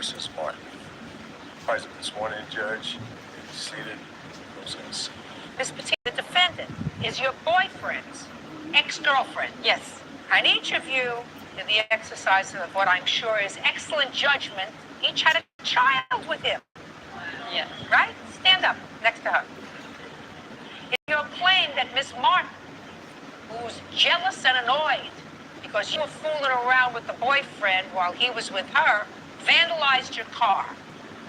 versus Martin. Present this morning, Judge. Seated. Process. Ms. Petit, the defendant is your boyfriend's ex-girlfriend. Yes. And each of you, in the exercise of what I'm sure is excellent judgment, each had a child with him. Yes. Right? Stand up next to her. It's your claim that Miss Martin, who's jealous and annoyed because you were fooling around with the boyfriend while he was with her, vandalized your car.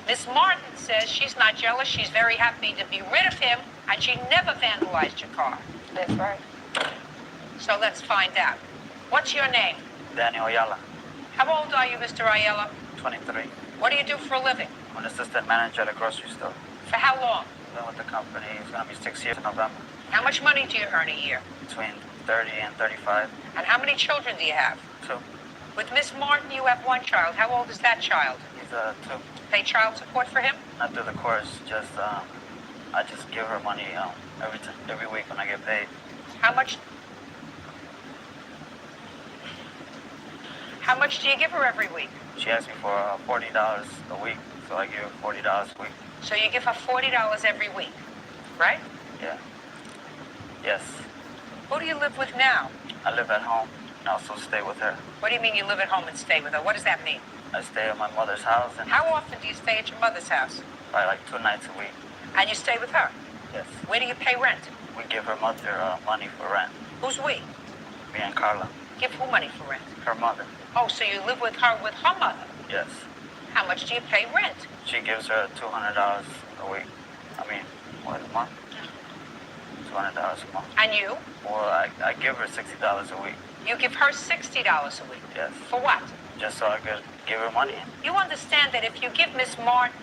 Miss Martin says she's not jealous, she's very happy to be rid of him, and she never vandalized your car. That's right. So let's find out. What's your name? Daniel Ayala, How old are you, Mr. Ayala? 23. What do you do for a living? I'm an assistant manager at a grocery store. For how long? Been with the company, it's gonna be 6 years in November. How much money do you earn a year? Between 30 and 35. And how many children do you have? 2. With Miss Martin, you have one child. How old is that child? He's 2. Pay child support for him? Not through the course, just I just give her money every week when I get paid. How much do you give her every week? She asked me for $40 a week, so I give her $40 a week. So you give her $40 every week, right? Yeah. Yes. Who do you live with now? I live at home and also stay with her. What do you mean you live at home and stay with her? What does that mean? I stay at my mother's house and How often do you stay at your mother's house? probably like 2 nights a week. And you stay with her? Yes. Where do you pay rent? We give her mother money for rent. Who's we? Me and Carla, Give who money for rent? her mother. Oh, so you live with her mother. Yes. How much do you pay rent? She gives her $200 a week. A month? $200 a month. And you? Well, I give her $60 a week. You give her $60 a week. Yes. For what? Just so I could give her money. You understand that if you give Miss Martin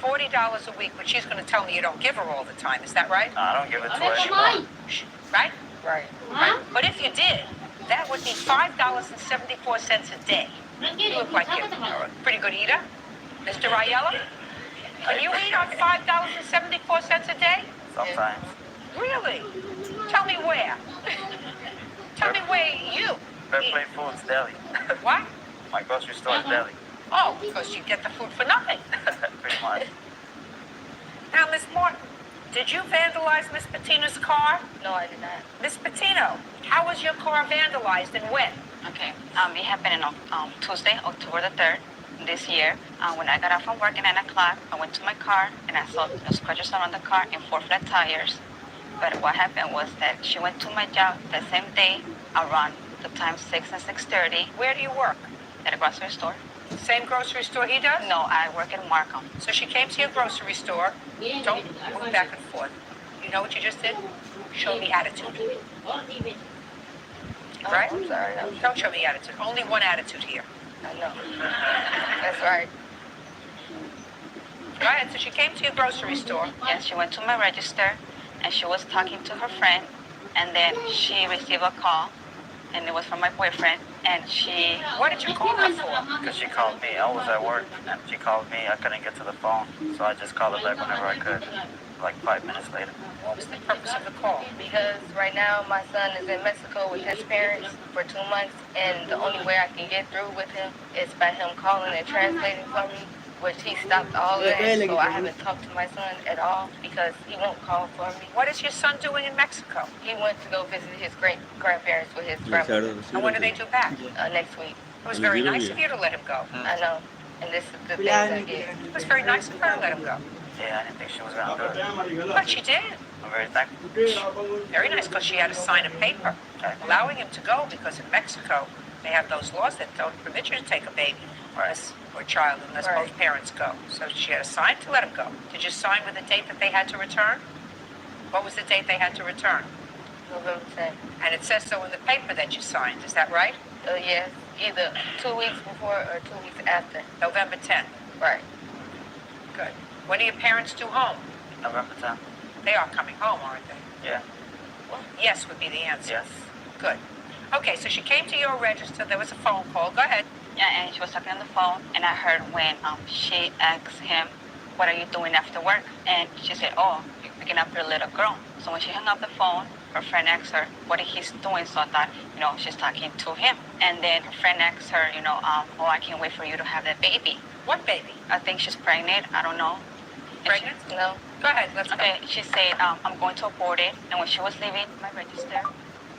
$40 a week, which she's going to tell me you don't give her all the time, is that right? No, I don't give it to her anymore. Right? Right. Right. But if you did, that would be $5.74 a day. You look like you're a pretty good eater. Mr. Ayala, can you eat on $5.74 a day? Sometimes. Really? Tell me where. Tell me where you Fair eat. Play Foods Deli. What? My grocery store is deli. Oh, because you get the food for nothing. Pretty much. Now, Miss Martin, did you vandalize Miss Patino's car? No, I did not. Miss Patino, how was your car vandalized and when? Okay. It happened on Tuesday, October the 3rd, this year. When I got out from work at 9 o'clock, I went to my car and I saw the scratches around the car and 4 flat tires. But what happened was that she went to my job the same day around the time 6 and 6:30 Where do you work? at a grocery store. Same grocery store he does? No, I work at Markham. So she came to your grocery store. Don't move back and forth. You know what you just did? Show me attitude. Right? I'm sorry. Don't show me attitude. Only one attitude here. I know. That's right. Go ahead. So she came to your grocery store. Yes, she went to my register and she was talking to her friend, and then she received a call, and it was from my boyfriend, and she... What did you call her for? Because she called me. I was at work and she called me. I couldn't get to the phone, so I just called her back whenever I could, like 5 minutes later. What was the purpose of the call? Because right now my son is in Mexico with his parents for 2 months, and the only way I can get through with him is by him calling and translating for me, which he stopped all of that, so I haven't talked to my son at all because he won't call for me. What is your son doing in Mexico? He went to go visit his great-grandparents with his grandmother And when do they do back? next week. It was very nice of you to let him go. I know, and this is the things I get. It was very nice of her to let him go. Yeah, I didn't think she was going to do it. But she did. I'm very thankful. Very nice, because she had to sign a paper allowing him to go, because in Mexico they have those laws that don't permit you to take a baby or a child unless Right. both parents go. So she had to sign to let him go. Did you sign with the date that they had to return? What was the date they had to return? November 10th. And it says so in the paper that you signed. Is that right? Yes, either 2 weeks before or 2 weeks after. November 10th. Right. Good. When are your parents due home? November 10th. They are coming home, aren't they? Yeah. Well, yes would be the answer. Yes. Good. Okay, so she came to your register. There was a phone call. Go ahead. Yeah, and she was talking on the phone, and I heard when she asked him, "What are you doing after work?" And she said, "Oh, you're picking up your little girl." So when she hung up the phone, her friend asked her what he's doing, so I thought, she's talking to him. And then her friend asked her, "Oh, I can't wait for you to have that baby." What baby? I think she's pregnant. I don't know. Pregnant? No. Go ahead, let's go. Okay, she said, I'm going to abort it. And when she was leaving my register,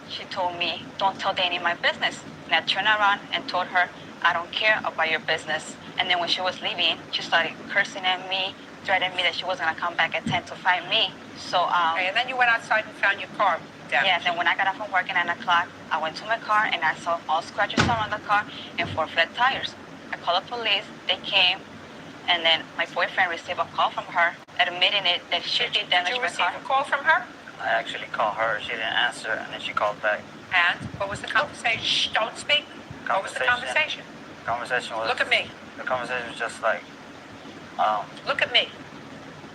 she told me, don't tell Danny my business. And I turned around and told her, I don't care about your business. And then when she was leaving, she started cursing at me, threatening me that she was going to come back at 10 to find me. So, Okay, and then you went outside and found your car damaged. yes, and when I got off from work at 9 o'clock, I went to my car and I saw all scratches around the car and 4 flat tires. I called the police, they came, and then my boyfriend received a call from her admitting it that she did damage Did you my receive car. a call from her? I actually called her. She didn't answer, and then she called back. And what was the conversation? Shh, don't speak. What was the conversation? Conversation was. Look at me. The conversation was just like, Look at me.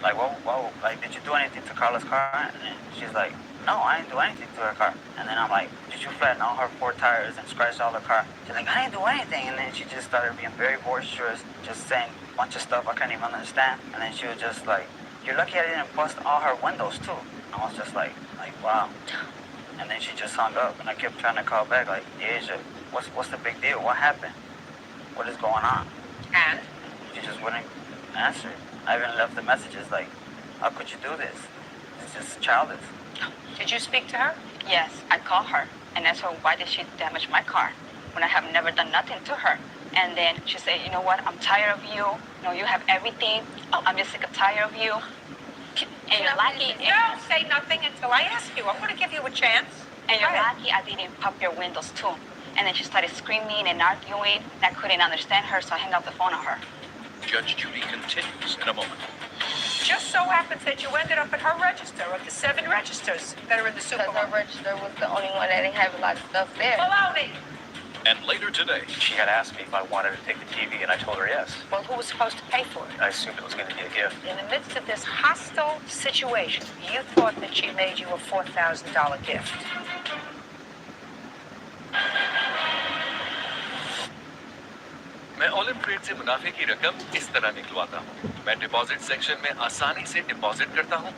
like, what, like, did you do anything to Carla's car? And then she's like, no, I didn't do anything to her car. And then I'm like, did you flatten all her 4 tires and scratch all the car? She's like, I didn't do anything. And then she just started being very boisterous, just saying a bunch of stuff I couldn't even understand. And then she was just like, you're lucky I didn't bust all her windows too. I was just like, wow. And then she just hung up, and I kept trying to call back, like, Asia, what's the big deal? What happened? What is going on? And? She just wouldn't answer. I even left the messages like, how could you do this? It's just childish. Did you speak to her? Yes, I called her and asked her why did she damage my car when I have never done nothing to her. And then she said, you know what, I'm tired of you. You know, you have everything. Oh, I'm just sick of tired of you. And you're lucky. No, say nothing until I ask you. I'm going to give you a chance. And you're Go ahead. lucky I didn't pop your windows too. And then she started screaming and arguing, and I couldn't understand her, so I hung up the phone on her. Judge Judy continues in a moment. Just so happens that you ended up at her register of the 7 registers that are in the Because her supermarket. register was the only one that didn't have a lot of stuff there. Baloney. And later today, She had asked me if I wanted to take the TV, and I told her yes. Well, who was supposed to pay for it? I assumed it was going to be a gift. In the midst of this hostile situation, you thought that she made you a $4,000 gift. मैं ओलिम trade से मुनाफे की रकम इस तरह निकलवाता हूँ। मैं deposit section में आसानी से डिपॉजिट करता हूँ।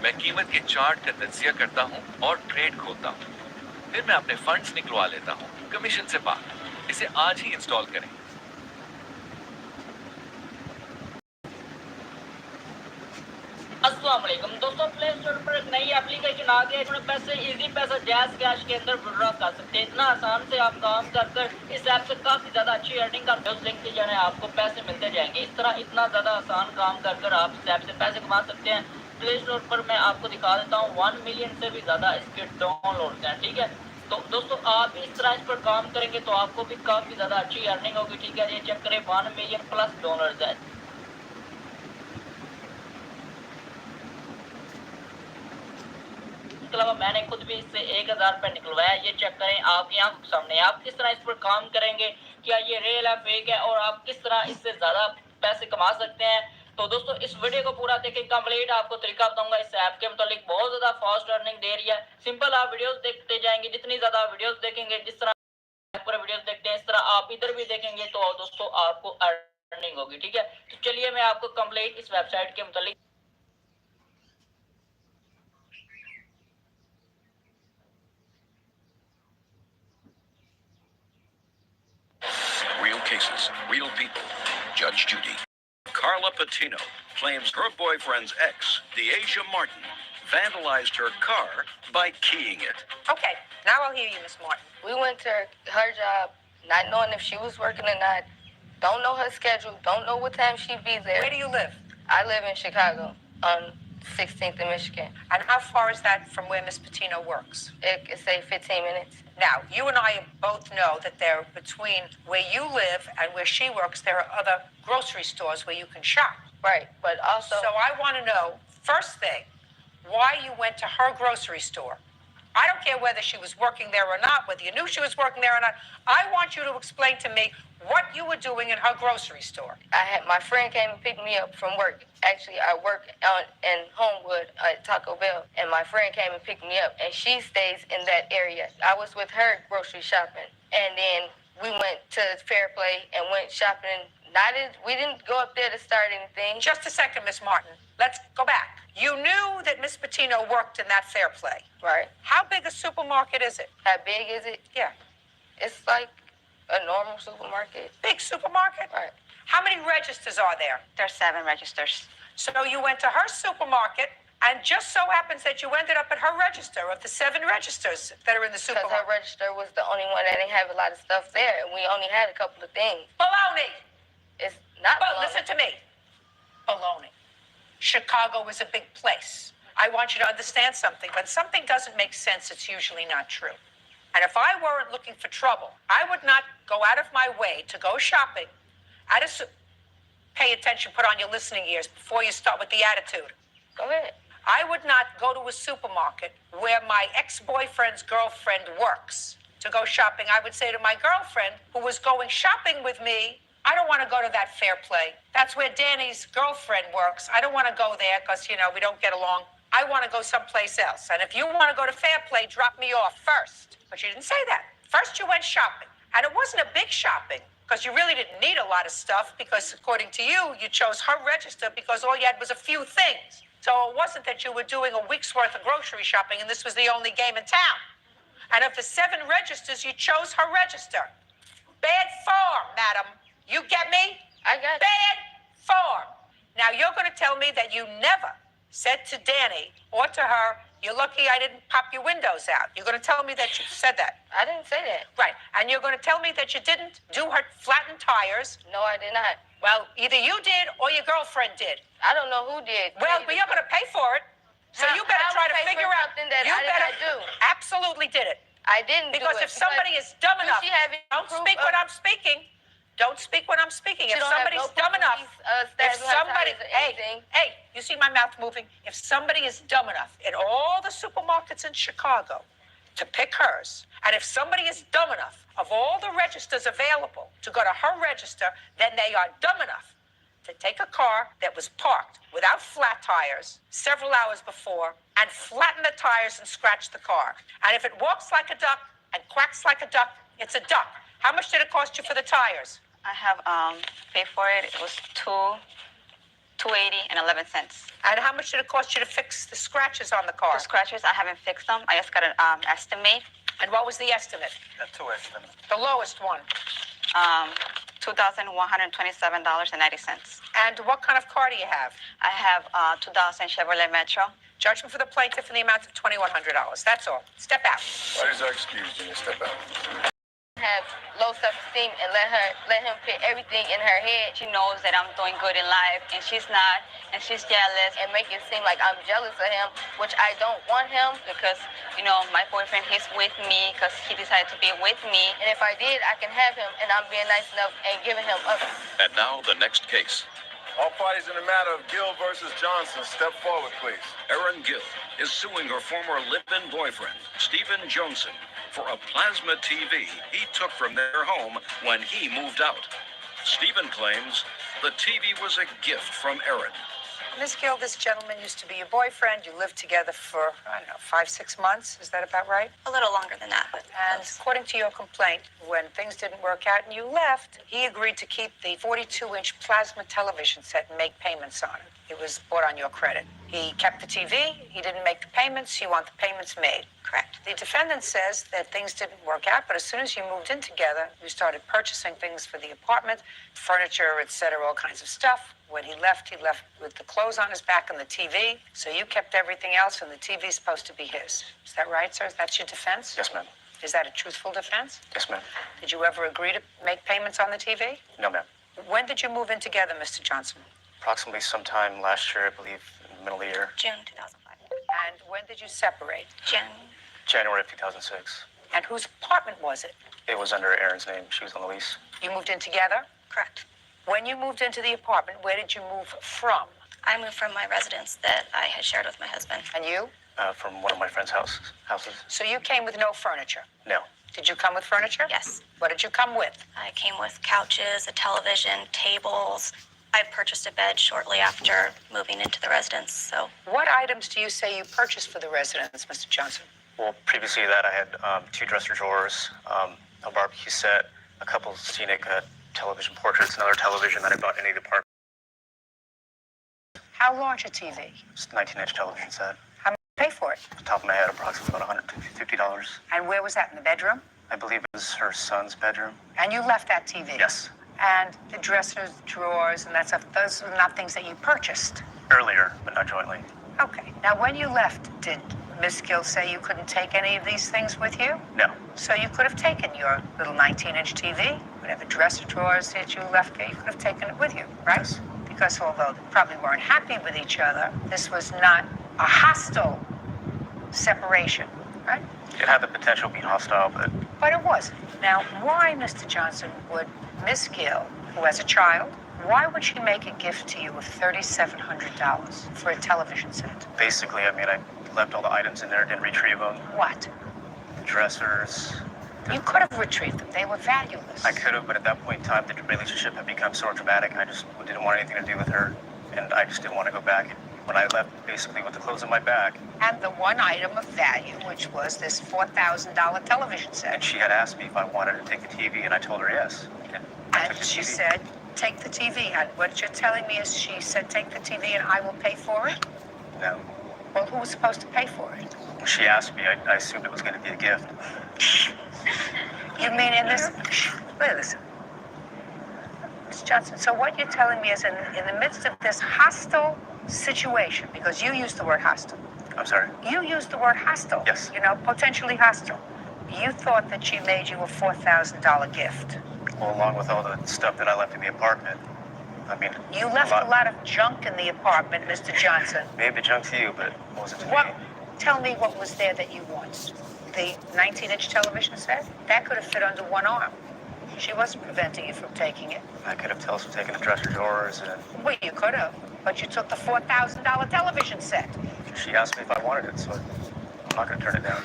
मैं कीमत के चार्ट का तज्जिया करता हूँ और ट्रेड खोलता हूँ। फिर मैं अपने फंड्स निकलवा लेता हूँ कमीशन से बाहर। इसे आज ही इंस्टॉल करें। अस्सलाम वालेकुम दोस्तों, प्ले स्टोर पर एक नई एप्लीकेशन आ गई है जिसमें पैसे इजी पैसा जैज़ कैश के अंदर विड्रॉ कर सकते हैं। इतना आसान से आप काम कर इस ऐप से काफ़ी ज़्यादा अच्छी अर्निंग कर उस लिंक से जाने आपको पैसे मिलते जाएंगे। इस तरह इतना ज़्यादा आसान काम कर आप इस ऐप से पैसे कमा सकते हैं। प्ले स्टोर पर मैं आपको दिखा देता हूँ 1 मिलियन से भी ज़्यादा इसके डाउनलोड हैं। ठीक है, तो दोस्तों आप भी इस तरह इस पर काम करेंगे तो आपको भी काफ़ी ज़्यादा अच्छी अर्निंग होगी। ठीक है, ये चेक करें 1 मिलियन प्लस डाउनलोड है। इसके अलावा मैंने खुद भी इससे 1000 रुपये निकलवाया। ये चेक करें आपकी आंखों के सामने। आप किस तरह इस पर काम करेंगे, क्या ये रियल है फेक है, और आप किस तरह इससे ज़्यादा पैसे कमा सकते हैं। तो दोस्तों इस वीडियो को पूरा देखें, कंप्लीट आपको तरीका बताऊंगा इस ऐप के मतलब। बहुत ज़्यादा फास्ट अर्निंग दे रही है। सिंपल आप वीडियोस देखते जाएंगे, जितनी ज़्यादा वीडियोस देखेंगे, जिस तरह पूरे वीडियोस देखते हैं इस तरह आप इधर भी देखेंगे तो दोस्तों आपको अर्निंग होगी। ठीक है, तो चलिए मैं आपको कंप्लीट इस वेबसाइट के मतलब Real cases, real people. Judge Judy. Carla Patino claims her boyfriend's ex, Deasia Martin, vandalized her car by keying it. Okay, now I'll hear you, Miss Martin. We went to her job, not knowing if she was working or not. Don't know her schedule. Don't know what time she'd be there. Where do you live? I live in Chicago on 16th and Michigan. And how far is that from where Miss Patino works? It say 15 minutes. Now, you and I both know that there, between where you live and where she works, there are other grocery stores where you can shop. Right, but also... So I want to know, first thing, why you went to her grocery store. I don't care whether she was working there or not, whether you knew she was working there or not. I want you to explain to me what you were doing in her grocery store. My friend came and picked me up from work. Actually, I work in Homewood at Taco Bell, and my friend came and picked me up, and she stays in that area. I was with her grocery shopping, and then we went to Fair Play and went shopping. We didn't go up there to start anything. Just a second, Miss Martin. Let's go back. You knew that Miss Patino worked in that Fair Play. Right. How big a supermarket is it? How big is it? Yeah. It's like a normal supermarket. Big supermarket? Right. How many registers are there? There's 7 registers. So you went to her supermarket, and just so happens that you ended up at her register of the 7 registers that are in the Because her supermarket. register was the only one that didn't have a lot of stuff there, and we only had a couple of things. Baloney! It's not But baloney. listen to me. Baloney. Chicago is a big place. I want you to understand something. When something doesn't make sense, it's usually not true. And if I weren't looking for trouble, I would not go out of my way to go shopping at a pay attention, put on your listening ears before you start with the attitude. Go ahead. I would not go to a supermarket where my ex-boyfriend's girlfriend works to go shopping. I would say to my girlfriend, who was going shopping with me, I don't want to go to that Fair Play. That's where Danny's girlfriend works. I don't want to go there because, we don't get along. I want to go someplace else. And if you want to go to Fair Play, drop me off first. But you didn't say that. First you went shopping. And it wasn't a big shopping because you really didn't need a lot of stuff because, according to you, you chose her register because all you had was a few things. So it wasn't that you were doing a week's worth of grocery shopping and this was the only game in town. And of the 7 registers, you chose her register. Bad form, madam. You get me? I got you. Bad form. Now you're going to tell me that you never said to Danny or to her, "You're lucky I didn't pop your windows out." You're going to tell me that you said that. I didn't say that. Right. And you're going to tell me that you didn't do her flattened tires. No, I did not. Well, either you did or your girlfriend did. I don't know who did. Well, but you're going to pay for it. So you better How try would to I pay figure for out. something that You I did better not do? absolutely did it. I didn't Because do it. if somebody is dumb do enough, she have any don't proof speak of- when I'm speaking. Don't speak when I'm speaking. She If don't have somebody's no proof dumb of enough, these, if stabs in her somebody, tires or hey, anything. hey, you see my mouth moving? If somebody is dumb enough in all the supermarkets in Chicago to pick hers, and if somebody is dumb enough of all the registers available to go to her register, then they are dumb enough to take a car that was parked without flat tires several hours before and flatten the tires and scratch the car. And if it walks like a duck and quacks like a duck, it's a duck. How much did it cost you for the tires? I have paid for it. It was $2.80 and 11 cents. And how much did it cost you to fix the scratches on the car? The scratches, I haven't fixed them. I just got an estimate. And what was the estimate? That's 2 estimates. The lowest one. $2,127.90. And what kind of car do you have? I have 2000 Chevrolet Metro. Judgment for the plaintiff in the amount of $2,100. That's all. Step out. What is our excuse, Junior? Step out. Have low self-esteem and let him put everything in her head She knows that I'm doing good in life, and she's not, and she's jealous. and make it seem like I'm jealous of him, which I don't want him. Because, my boyfriend, he's with me because he decided to be with me. And if I did, I can have him, and I'm being nice enough and giving him up. And now the next case. All parties in the matter of Gill versus Johnson, step forward, please. Erin Gill is suing her former live-in boyfriend, Stephen Johnson, for a plasma TV he took from their home when he moved out. Stephen claims the TV was a gift from Erin. Ms. Gill, this gentleman used to be your boyfriend. You lived together for, 5-6 months. Is that about right? A little longer than that, but And according to your complaint, when things didn't work out and you left, he agreed to keep the 42-inch plasma television set and make payments on it. It was bought on your credit. He kept the TV. He didn't make the payments. You want the payments made. correct. The defendant says that things didn't work out, but as soon as you moved in together, you started purchasing things for the apartment, furniture, etc., all kinds of stuff. When he left with the clothes on his back and the TV. So you kept everything else, and the TV's supposed to be his. Is that right, sir? That's your defense? Yes, ma'am. Is that a truthful defense? Yes, ma'am. Did you ever agree to make payments on the TV? No, ma'am. When did you move in together, Mr. Johnson? Approximately sometime last year, I believe, in the middle of the year. June 2005. And when did you separate? January of 2006. And whose apartment was it? It was under Erin's name. She was on the lease. You moved in together? Correct. When you moved into the apartment, where did you move from? I moved from my residence that I had shared with my husband. And you? From one of my friend's houses. So you came with no furniture? No. Did you come with furniture? Yes. What did you come with? I came with couches, a television, tables. I purchased a bed shortly after moving into the residence, so. What items do you say you purchased for the residence, Mr. Johnson? Well, previously to that, I had 2 dresser drawers, a barbecue set, a couple scenic television portraits, another television that I bought in the apartment. How large a TV? It's a 19-inch television set. How much did you pay for it? Off the top of my head, approximately about $150. And where was that, in the bedroom? I believe it was her son's bedroom. And you left that TV? Yes. And the dressers, drawers, and that stuff, those are not things that you purchased. Earlier, but not jointly. Okay. Now, when you left, did Miss Gill say you couldn't take any of these things with you? No. So you could have taken your little 19-inch TV, whatever dresser drawers that you left there, you could have taken it with you, right? Yes. Because although they probably weren't happy with each other, this was not a hostile separation, right? It had the potential of being hostile, But it wasn't. Now, why, Mr. Johnson, would Miss Gill, who has a child, why would she make a gift to you of $3,700 for a television set? basically, I mean, I left all the items in there, didn't retrieve them. What? The dressers. You could have retrieved them. They were valueless. I could have, but at that point in time, the relationship had become so dramatic. I just didn't want anything to do with her, and I just didn't want to go back. When I left, basically, with the clothes on my back, And the one item of value, which was this $4,000 television and set. she had asked me if I wanted to take the TV, and I told her yes. And I took And the she TV. said, take the TV. And what you're telling me is she said, take the TV and I will pay for it? No. Well, who was supposed to pay for it? When she asked me, I assumed it was going to be a gift. You mean in this... Wait, listen. Mr. Johnson, so what you're telling me is in the midst of this hostile situation, because you used the word hostile. I'm sorry. You used the word hostile. Yes. You know, potentially hostile. You thought that she made you a $4,000 gift. Well, along with all the stuff that I left in the apartment. I mean, You left a lot of junk in the apartment, Mr. Johnson. maybe junk to you, but it wasn't to What? me. Tell me what was there that you want. The 19-inch television set? That could have fit under one arm. She wasn't preventing you from taking it. I could have told her taking the dresser drawers, and Well, you could have, but you took the $4,000 television set. she asked me if I wanted it, so I'm not going to turn it down.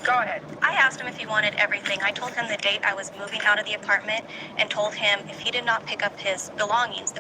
Go ahead. I asked him if he wanted everything. I told him the date I was moving out of the apartment and told him if he did not pick up his belongings, that